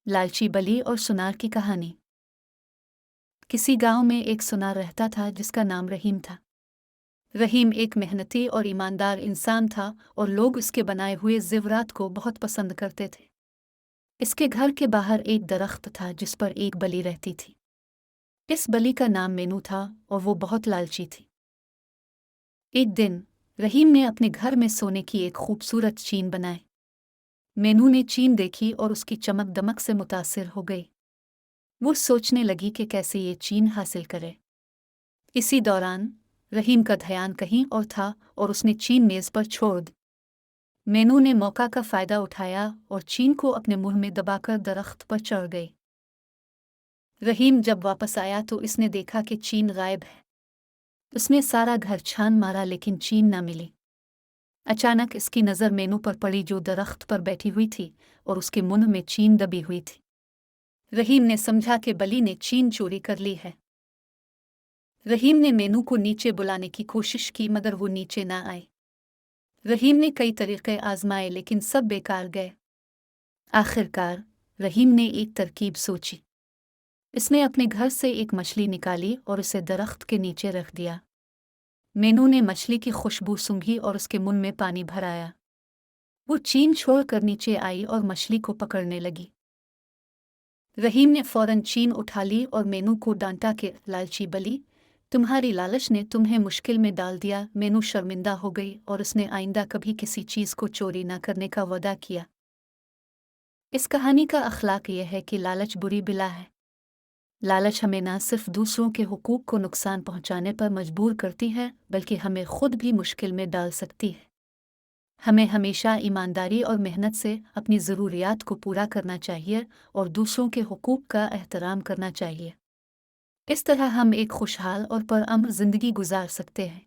लालची बली और सुनार की कहानी। किसी गांव में एक सुनार रहता था जिसका नाम रहीम था। रहीम एक मेहनती और ईमानदार इंसान था और लोग उसके बनाए हुए ज़ेवरात को बहुत पसंद करते थे। इसके घर के बाहर एक दरख्त था जिस पर एक बली रहती थी। इस बली का नाम मेनू था और वो बहुत लालची थी। एक दिन रहीम ने अपने घर में सोने की एक खूबसूरत चीन बनाई। मेनू ने चीन देखी और उसकी चमक दमक से मुतासिर हो गई। वो सोचने लगी कि कैसे ये चीन हासिल करे। इसी दौरान रहीम का ध्यान कहीं और था और उसने चीन मेज पर छोड़ दी। मेनू ने मौका का फायदा उठाया और चीन को अपने मुंह में दबाकर दरख्त पर चढ़ गई। रहीम जब वापस आया तो इसने देखा कि चीन गायब है। उसने सारा घर छान मारा लेकिन चीन न मिली। अचानक इसकी नज़र मेनू पर पड़ी जो दरख्त पर बैठी हुई थी और उसके मुंह में चीन दबी हुई थी। रहीम ने समझा कि बली ने चीन चोरी कर ली है। रहीम ने मेनू को नीचे बुलाने की कोशिश की मगर वो नीचे ना आए। रहीम ने कई तरीके आजमाए लेकिन सब बेकार गए। आखिरकार रहीम ने एक तरकीब सोची। इसने अपने घर से एक मछली निकाली और उसे दरख्त के नीचे रख दिया। मेनू ने मछली की खुशबू सूंघी और उसके मुंह में पानी भराया। वो चीन छोड़कर नीचे आई और मछली को पकड़ने लगी। रहीम ने फौरन चीन उठा ली और मेनू को डांटा कि लालची बली, तुम्हारी लालच ने तुम्हें मुश्किल में डाल दिया। मेनू शर्मिंदा हो गई और उसने आइंदा कभी किसी चीज़ को चोरी न करने का वादा किया। इस कहानी का अखलाक यह है कि लालच बुरी बिला है। लालच हमें न सिर्फ दूसरों के हुकूक को नुकसान पहुंचाने पर मजबूर करती है बल्कि हमें खुद भी मुश्किल में डाल सकती है। हमें हमेशा ईमानदारी और मेहनत से अपनी ज़रूरियात को पूरा करना चाहिए और दूसरों के हुकूक का एहतराम करना चाहिए। इस तरह हम एक खुशहाल और पुरअमन ज़िंदगी गुजार सकते हैं।